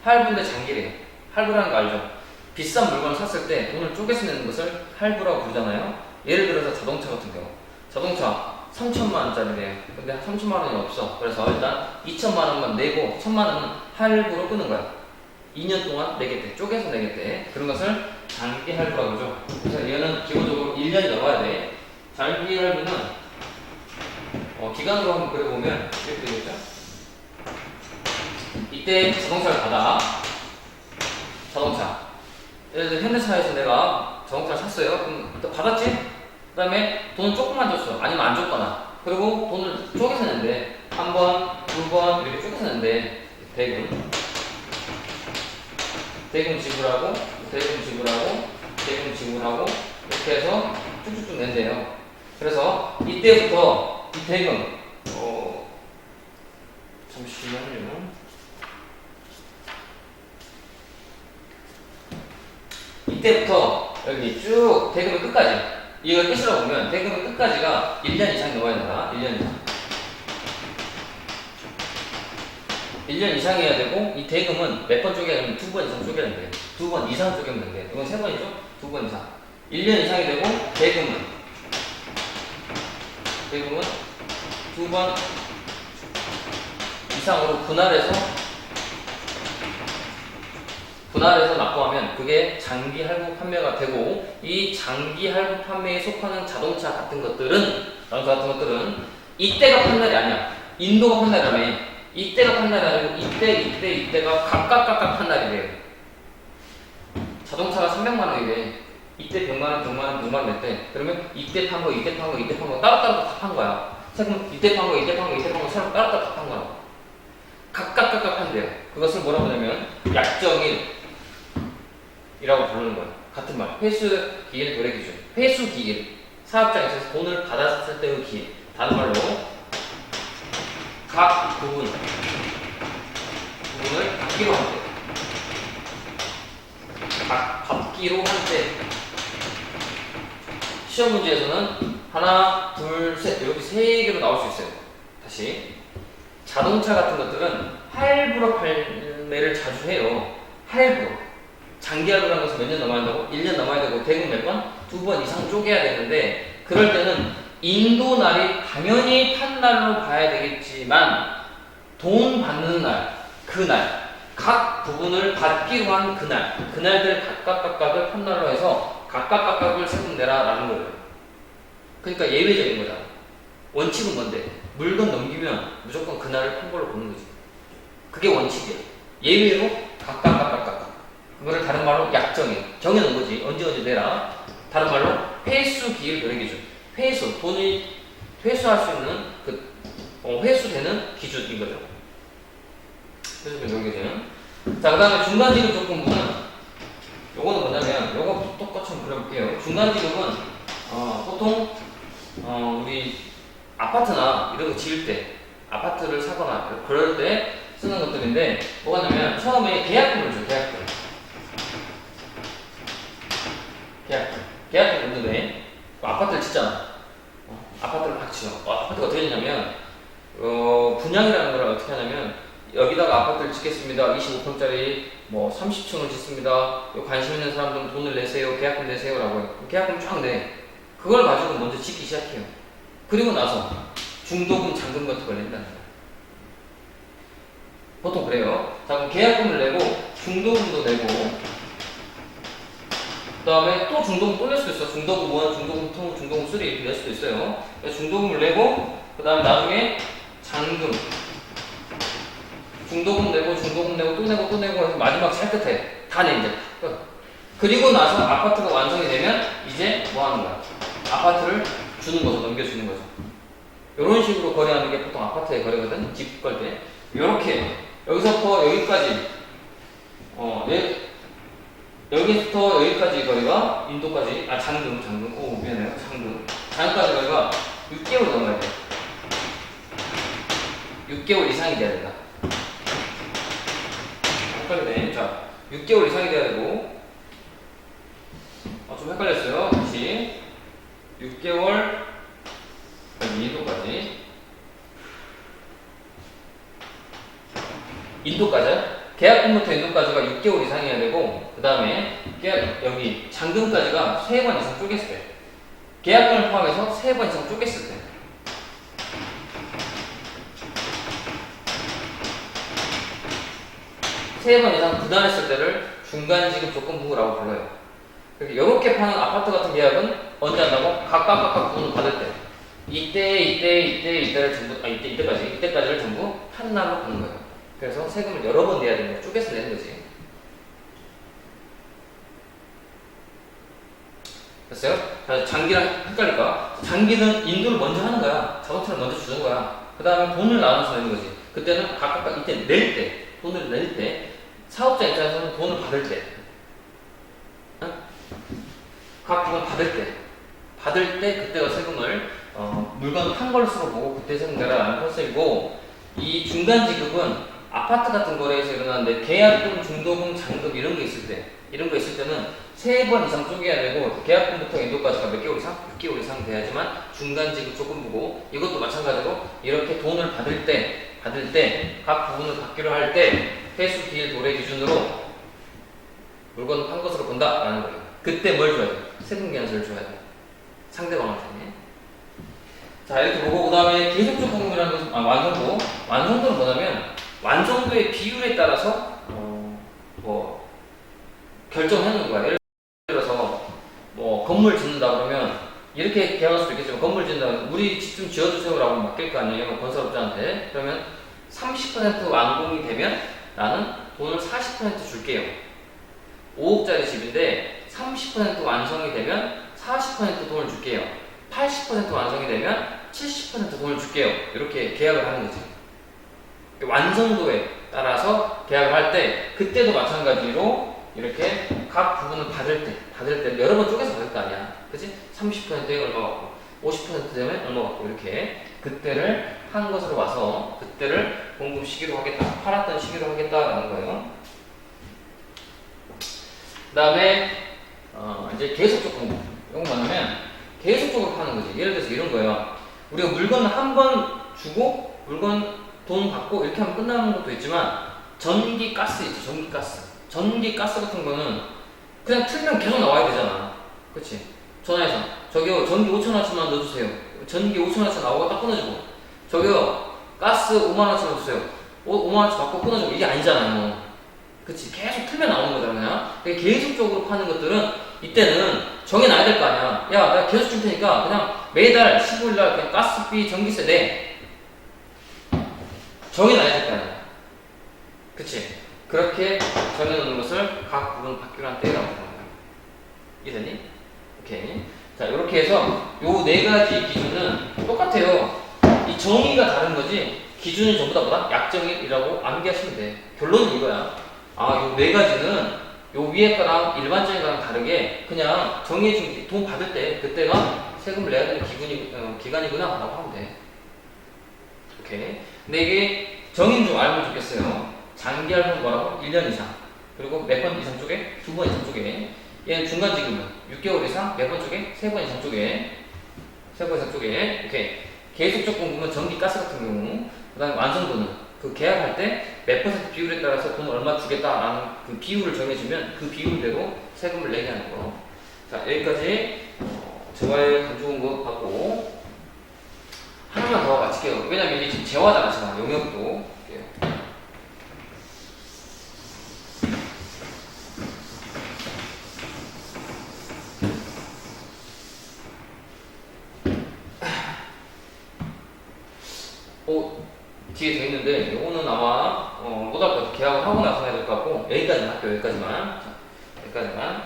할부인데 장기래요. 할부라는 거 알죠? 비싼 물건을 샀을 때 돈을 쪼개서 내는 것을 할부라고 부르잖아요. 예를 들어서 자동차 같은 경우. 자동차 3천만 원짜리래요. 근데 3천만 원이 없어. 그래서 일단 2천만 원만 내고 1천만 원은 할부로 끄는 거야. 2년 동안 내겠대. 쪼개서 내겠대. 그런 것을 장기 할부라고 그러죠. 그래서 얘는 기본적으로 1년이 넘어야 돼. 장기 할부는 기간으로 한번 그려보면 이렇게 되겠죠. 이때 자동차를 받아. 자동차. 예를 들어 현대차에서 내가 자동차를 샀어요. 그럼 또 받았지? 그 다음에 돈을 조금만 줬어. 아니면 안 줬거나. 그리고 돈을 쪼개서 낸대. 한 번, 두 번 이렇게 쪼개서 낸대. 대금 지불하고 이렇게 해서 쭉쭉쭉 낸대요. 그래서 이때부터 이 대금 잠시만요. 이때부터 여기 쭉 대금의 끝까지 이걸 끝이라고 보면 대금의 끝까지가 1년 이상 넘어야 된다. 1년 이상이어야 되고 이 대금은 몇 번 쪼개야 되면 2번 이상 쪼개야 된대. 2번 이상 쪼개면 된대. 이건 3번이죠? 2번 이상. 1년 이상이 되고 대금은 2번 이상으로 분할해서 납부하면 그게 장기 할부 판매가 되고, 이 장기 할부 판매에 속하는 자동차 같은 것들은 이때가 판넬이 아니야. 인도가 판넬이라며. 이때가 판넬이 아니고 이때가 각각 판넬이래요. 자동차가 300만 원이래. 이때 100만 원, 100만 원, 100만 원 냈대. 그러면 이때 판 거 따로따로 다 판 거야. 세금 이때 판 거 서로 따로따로 다 판 거야. 각각 판대요. 그것을 뭐라고 하냐면 약정일이라고 부르는 거야. 같은 말. 회수 기일, 도래 기준. 회수 기일. 사업장에서 돈을 받았을 때의 기일. 다른 말로 각 부분을 받기로 할 때. 받기로 할 때. 시험 문제에서는 하나, 둘, 셋 이렇게 3개로 나올 수 있어요. 다시. 자동차 같은 것들은 할부로 판매를 자주 해요. 할부로. 장기 할부라는 것은 몇 년 넘어야 된다고? 1년 넘어야 되고 대금 몇 번? 2번 이상 쪼개야 되는데, 그럴 때는 인도날이 당연히 판날로 봐야 되겠지만 돈 받는 날, 그날, 각 부분을 받기로 한 그날들 각각을 판날로 해서 각각을 세금 내라라는 거예요. 그러니까 예외적인 거잖아. 원칙은 뭔데? 물건 넘기면 무조건 그날을 판 걸로 보는 거지. 그게 원칙이야. 예외로 각각. 그거를 다른 말로 약정해. 정해놓은 거지. 언제 내라. 다른 말로 회수 기일 도래 기준. 돈이 회수할 수 있는 회수되는 기준인 거죠. 회수되는 기준. 자, 그 다음에 중간지급 조건부는 요거는 뭐냐면, 요거 똑같이 한번 그려볼게요. 중간지급은 보통 우리 아파트나 이런 거 지을 때, 아파트를 사거나 그럴 때 쓰는 것들인데, 뭐가 냐면 처음에 계약금을 줘. 계약금 넣는데 아파트를 짓잖아. 아파트를 막 지어. 아파트가 어떻게 되냐면 분양이라는 걸 어떻게 하냐면 여기다가 아파트를 짓겠습니다. 25평짜리 뭐 30층을 짓습니다. 요 관심 있는 사람들은 돈을 내세요. 계약금 내세요라고 해요. 계약금 쫙 내. 그걸 가지고 먼저 짓기 시작해요. 그리고 나서 중도금, 잔금 같은 걸 낸다는 거예요. 보통 그래요. 자, 그럼 계약금을 내고 중도금도 내고 그 다음에 또 중도금 또 낼 수도 있어요. 중도금 1, 중도금 2, 중도금 3 이렇게 낼 수도 있어요. 중도금을 내고 그 다음에 나중에 잔금 중도금 내고 중도금 내고 또 내고 또 내고 해서 마지막 제일 끝에 다 내 이제 끝. 그리고 나서 아파트가 완성이 되면 이제 뭐 하는 거야? 아파트를 주는 거죠. 넘겨주는 거죠. 이런 식으로 거래하는 게 보통 아파트의 거래거든. 집 걸 때. 이렇게 여기서부터 여기까지 여기부터 여기까지 거리가 인도까지 잔금 오 미안해요. 잔금까지 거리가 6개월 넘어야 돼. 6개월 이상이 돼야 된다. 헷갈리네. 자, 6개월 이상이 돼야 되고 좀 헷갈렸어요. 다시 6개월 여기 인도까지 계약금부터 인도까지가 6개월 이상이어야 되고 그 다음에 여기 잔금까지가 3번 이상 쪼갰을 때 계약금을 포함해서 3번 이상 쪼갰을 때 세 번 이상 부담했을 때를 중간지급 조건부라고 불러요. 이렇게 파는 아파트 같은 계약은 언제 한다고? 각각 돈을 받을 때 이때를 전부 이때까지를 전부 한 날로 받는 거예요. 그래서 세금을 여러 번 내야 되는 거야. 쪼개서 내는 거지. 됐어요? 자, 장기랑 헷갈릴까? 장기는 인도를 먼저 하는 거야. 자동차를 먼저 주는 거야. 그 다음에 돈을 나눠서 내는 거지. 그때는 각각 이때 돈을 낼 때, 사업자 입장에서는 돈을 받을 때, 각 부분 받을 때 그때가 세금을 물건 한 걸수로 보고 그때 세금 내라라는 컨셉이고, 이 중간 지급은 아파트 같은 거래에서 일어나는데 계약금, 중도금, 잔금 이런 거 있을 때는 3번 이상 쪼개야 되고 계약금부터 인도까지가 몇 개월 이상? 6개월 이상 돼야지만 중간 지급 조건부고, 이것도 마찬가지로 이렇게 돈을 받을 때 각 부분을 받기로 할 때 회수 기일 도래 기준으로 물건을 판 것으로 본다라는 거예요. 그때 뭘 줘야 돼? 세금 계산서를 줘야 돼. 상대방한테. 자, 이렇게 보고 그 다음에 계속적 공급이라는 것은 완성도는 뭐냐면 완성도의 비율에 따라서 결정하는 거야. 예를 들어서 건물 짓는다 그러면 이렇게 계약할 수도 있겠지만, 건물 짓는다 우리 집 좀 지어주세요라고 맡길 거 아니에요, 건설업자한테. 그러면 30% 완공이 되면 나는 돈을 40% 줄게요. 5억짜리 집인데 30% 완성이 되면 40% 돈을 줄게요. 80% 완성이 되면 70% 돈을 줄게요. 이렇게 계약을 하는 거지. 완성도에 따라서 계약을 할 때 그때도 마찬가지로 이렇게 각 부분을 받을 때 여러 번 쪼개서 받을 거 아니야. 그치? 30%에 얼마 받고 50% 되면 얼마 받고 이렇게 그때를 한 것으로 와서 그때를 공급 시기로 하겠다. 팔았던 시기로 하겠다라는 거예요. 그 다음에 이제 계속적 공급. 이건 뭐냐면 계속적으로 파는 거지. 예를 들어서 이런 거예요. 우리가 물건을 한 번 주고 물건 돈 받고 이렇게 하면 끝나는 것도 있지만, 전기 가스 있죠. 전기 가스 같은 거는 그냥 틀면 계속 나와야 되잖아. 그치? 전화해서 저기요 전기 5,000원어치만 넣어주세요. 전기 5,000원어치 나오고 딱 끊어주고, 저기요 가스 5만원어치만 주세요. 5만원어치 받고 끊어주고, 이게 아니잖아요. 그치? 계속 틀면 나오는 거잖아. 그냥 계속적으로 파는 것들은 이때는 정해놔야 될 거 아니야. 야, 내가 계속 줄 테니까 그냥 매달 15일날 그냥 가스비, 전기세 내. 정해놔야 될 거 아니야. 그치? 그렇게 정해놓는 것을 각 부분 받기로 한 때라고 하는 거야. 이해되니? 오케이. 자, 이렇게 해서 요 4가지 기준은 똑같아요. 이 정의가 다른 거지 기준이 전부 다 뭐다? 약정일이라고 암기하시면 돼. 결론은 이거야. 요 4가지는 요 위에 거랑 일반적인 거랑 다르게 그냥 정해진 돈 받을 때 그때가 세금을 내야 되는 기간이구나 라고 하면 돼. 오케이. 근데 이게 정의는 좀 알면 좋겠어요. 장기 할부는 뭐라고? 1년 이상. 그리고 몇 번 이상 쪽에? 2번 이상 쪽에. 얘는 중간 지급은 6개월 이상, 몇 번 쪽에? 3번 이상 쪽에. 3번 이상 쪽에. 오케이. 계속적 공급은 전기, 가스 같은 경우. 그 다음에 완성도는 그 계약할 때 몇 퍼센트 비율에 따라서 돈 얼마 주겠다라는 그 비율을 정해주면 그 비율대로 세금을 내게 하는 거. 자, 여기까지 재화의 간주공급 받고 하나만 더 마칠게요. 왜냐면 이게 지금 재화잖아, 재화. 용역도. 뒤에 돼 있는데 요거는 아마 고등학교 계약을 하고 나서 해야 될 것 같고 여기까지만 할게요. 여기까지만. 자, 여기까지만.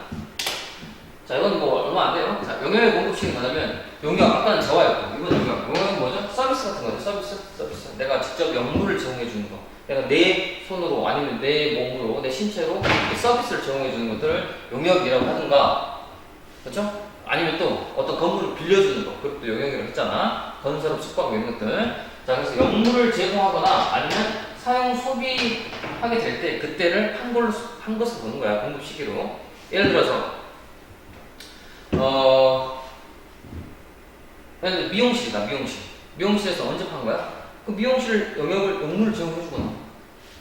자, 이건 뭐 얼마 안 돼요. 자, 용역의 공급식이 뭐냐면 용역 아까는 재화였고 이건 용역. 용역은 뭐죠? 서비스 같은 거죠. 서비스. 내가 직접 연물을 제공해 주는 거. 내가 내 손으로 아니면 내 몸으로 내 신체로 서비스를 제공해 주는 것들을 용역이라고 하든가, 그렇죠? 아니면 또 어떤 건물을 빌려주는 거, 그것도 용역이라고 했잖아. 건설업, 숙박 이런 것들. 자, 그래서 연물을 제공하거나 아니면 사용 소비하게 될 때 그때를 한 것을 보는 거야. 공급 시기로. 예를 들어서 미용실이다. 미용실에서 언제 판 거야? 그 미용실 용물을 제공해 주거나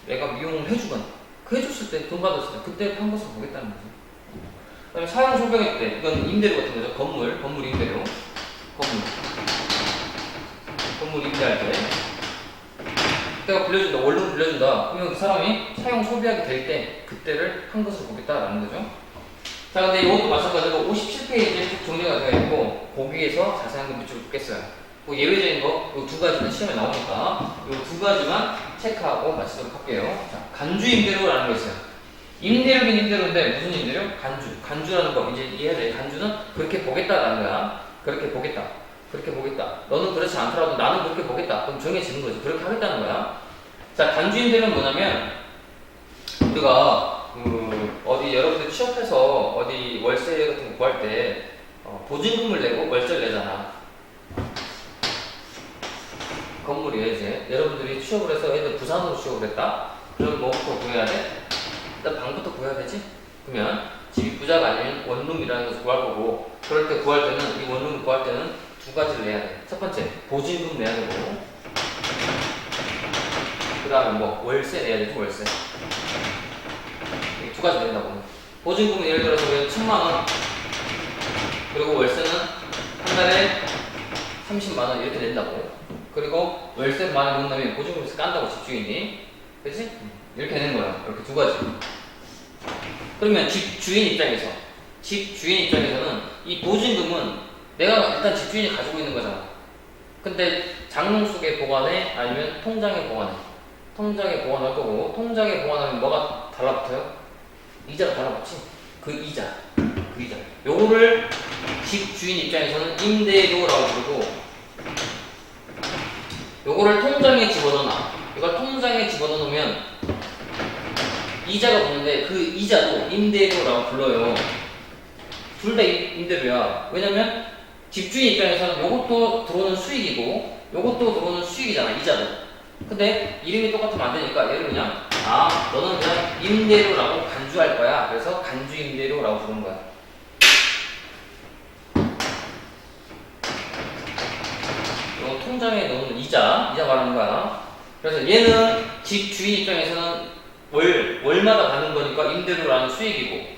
내가 미용을 해주거나 그 해줬을 때 돈 받았을 때 그때 판 것을 보겠다는 거지. 그다음에 사용 소비할 때 이건 임대료 같은 거죠. 건물 임대료. 건물 임대할 때 내가 빌려준다, 원룸 빌려준다. 그러면 그 사람이 사용 소비하게 될 때 그때를 한 것을 보겠다라는 거죠. 자, 근데 이것도 마찬가지로 57페이지에 쭉 정리가 되어 있고 거기에서 자세한 거 밑줄을 긋겠어요. 뭐 예외적인 거, 이 두 가지는 시험에 나오니까 이 두 가지만 체크하고 마치도록 할게요. 자, 간주 임대료라는 거 있어요. 임대료긴 임대료인데 무슨 임대료? 간주라는 거 이제 이해해야 돼. 간주는 그렇게 보겠다라는 거야. 그렇게 보겠다. 너는 그렇지 않더라도 나는 그렇게 보겠다. 그럼 정해지는 거지. 그렇게 하겠다는 거야. 자, 간주 임대료는 뭐냐면 우리가 어디 여러분들 취업해서 어디 월세 같은 거 구할 때 보증금을 내고 월세를 내잖아. 건물이에요. 이제 여러분들이 취업을 해서 애들 부산으로 취업을 했다. 그럼 뭐부터 구해야 돼? 일단 방부터 구해야 되지. 그러면 집이 부자가 아니면 원룸이라는 것을 구할 거고, 그럴 때 구할 때는 이 원룸을 구할 때는 두 가지를 내야 돼. 첫 번째 보증금 내야 되고, 그 다음에 뭐 월세 내야 되지. 월세. 두 가지 낸다고. 보증금은 예를 들어서 1000만원, 그리고 월세는 한 달에 30만원 이렇게 낸다고. 그리고 월세를 많이 못 내면 보증금에서 깐다고, 집주인이. 그치? 이렇게 내는 거야. 이렇게 두 가지. 그러면 집주인 입장에서는 이 보증금은 내가 일단 집주인이 가지고 있는 거잖아. 근데 장롱 속에 보관해? 아니면 통장에 보관해? 통장에 보관할 거고, 통장에 보관하면 뭐가 달라붙어요? 이자가 달라붙지? 그 이자. 요거를 집주인 입장에서는 임대료라고 부르고, 요거를 통장에 집어넣어놔. 이걸 통장에 집어넣으면 이자가 붙는데 그 이자도 임대료라고 불러요. 둘 다 임대료야. 왜냐면 집주인 입장에서는 요것도 들어오는 수익이고 요것도 들어오는 수익이잖아. 이자도. 근데 이름이 똑같으면 안 되니까 얘를 그냥 너는 그냥 임대료라고 간주할 거야. 그래서 간주 임대료라고 부르는 거야. 요 통장에 넣는 이자 말하는 거야. 그래서 얘는 집주인 입장에서는 월마다 받는 거니까 임대료라는 수익이고,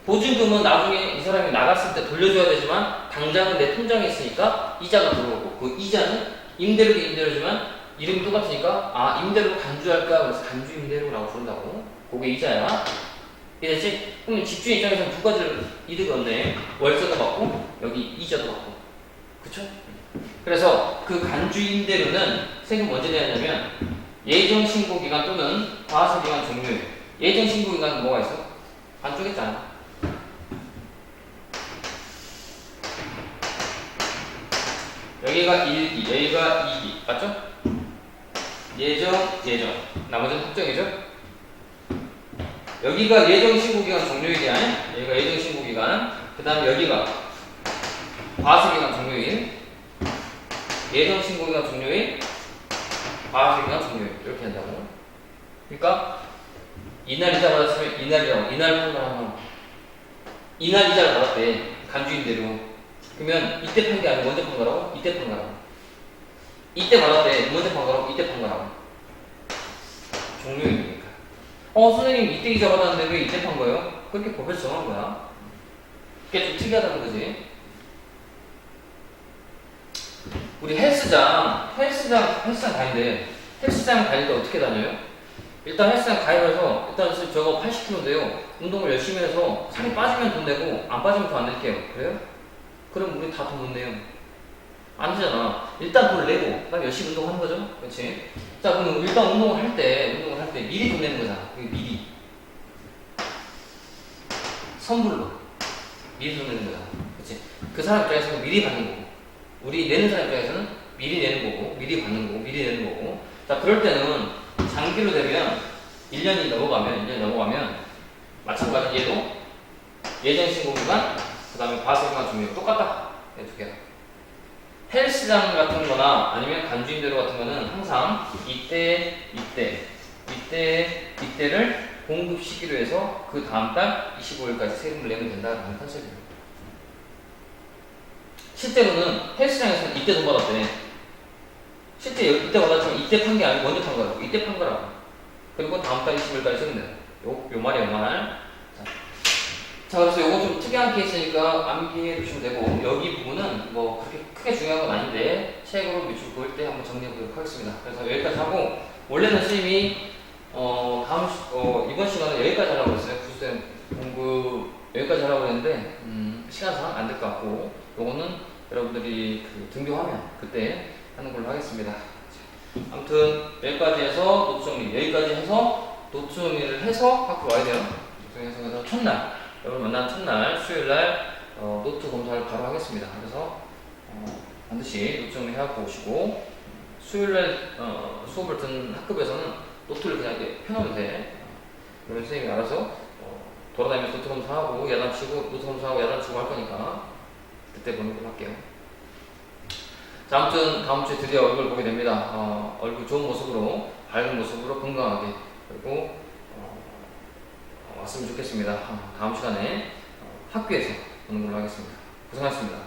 보증금은 나중에 이 사람이 나갔을 때 돌려줘야 되지만 당장은 내 통장에 있으니까 이자가 들어오고, 그 이자는 임대료도 임대료지만 이름이 똑같으니까 임대료 간주할 거야. 그래서 간주 임대료라고 부른다고. 그게 이자야. 이해되지? 그럼 집주인 입장에서는 두 가지를 이득을 얻네. 월세도 받고 여기 이자도 받고. 그쵸? 그래서 그 간주 임대료는 세금 언제 내야 하냐면 예정신고기간 또는 과세기간 종료일. 예정신고기간은 뭐가 있어? 안쪽했잖아. 여기가 1기, 여기가 2기. 맞죠? 예정. 나머지는 확정이죠? 여기가 예정신고기간 종료일이야. 여기가 예정신고기간. 그 다음에 여기가 과세기간 종료일. 예정신고기간 종료일. 과세기간 종료일. 이렇게 한다고. 그러니까 이날 이자 받았으면 이날이라고. 이날 판단하면 이날 이자를 받았대. 간주임대로. 그러면 이때 판 게 아니고 언제 판 거라고? 이때 판 거라고. 이때 받았대. 언제 판 거라고? 이때 판 거라고. 종료일이니까. 선생님 이때 이자 받았는데 왜 이때 판 거예요? 그렇게 법에서 정한 거야. 그게 좀 특이하다는 거지. 우리 헬스장 다니는데, 헬스장 다닐 때 어떻게 다녀요? 일단 헬스장 가입해서, 일단 저거 80kg인데요. 운동을 열심히 해서 살이 빠지면 돈 내고, 안 빠지면 돈 안 낼게요. 그래요? 그럼 우리 다 돈 못 내요. 안 되잖아. 일단 돈을 내고, 그다음 열심히 운동하는 거죠. 그렇지? 자, 그럼 일단 운동을 할 때 미리 돈 내는 거잖아. 미리. 선불로. 미리 돈 내는 거잖아. 그렇지? 그 사람 입장에서는 미리 받는 거고, 우리 내는 사람 입장에서는 미리 내는 거고, 미리 받는 거고, 미리 내는 거고. 자, 그럴 때는 장기로 되면 1년이 넘어가면 마찬가지 얘도 예정 신고 기간, 그 다음에 과세 기간 종료 똑같다. 이 두 개가. 헬스장 같은 거나 아니면 간주임대로 같은 거는 항상 이때를 공급시키로 해서 그 다음 달 25일까지 세금을 내면 된다는 컨셉이에요. 실제로는 헬스장에서는 이때 돈 받았대. 실제 이때 받았지만 이때 판 게 아니고 먼저 판 거라고. 이때 판 거라고. 그리고 다음 달 20일까지 세금 내요. 요 말이에요, 말. 자, 그래서 요거 좀 특이한 케이스니까 암기해 두시면 되고, 여기 부분은 뭐 그렇게 크게 중요한 건 아닌데 책으로 밑줄 그을 때 한번 정리해 보도록 하겠습니다. 그래서 여기까지 하고, 원래는 선생님이 이번 시간은 여기까지 하라고 했어요. 부수된 공부 여기까지 하라고 했는데 시간상 안 될 것 같고, 요거는 여러분들이 그 등교하면 그때 하는 걸로 하겠습니다. 아무튼 여기까지 해서 노트 정리, 여기까지 해서 노트 정리를 해서 학교 와야 돼요. 그래서 첫날, 여러분 만난 첫날 수요일날 노트 검사를 바로 하겠습니다. 그래서 반드시 노트 정리 해갖고 오시고, 수요일날 수업을 듣는 학급에서는 노트를 그냥 이렇게 펴놓으면 돼. 그러면 선생님이 알아서 돌아다니면서 노트 검사하고 야단치고 노트 검사하고 야단치고 할 거니까 그때 보는 걸로 할게요. 자, 아무튼 다음 주에 드디어 얼굴 보게 됩니다. 얼굴 좋은 모습으로, 밝은 모습으로 건강하게, 그리고 왔으면 좋겠습니다. 다음 시간에 학교에서 보는 걸로 하겠습니다. 고생하셨습니다.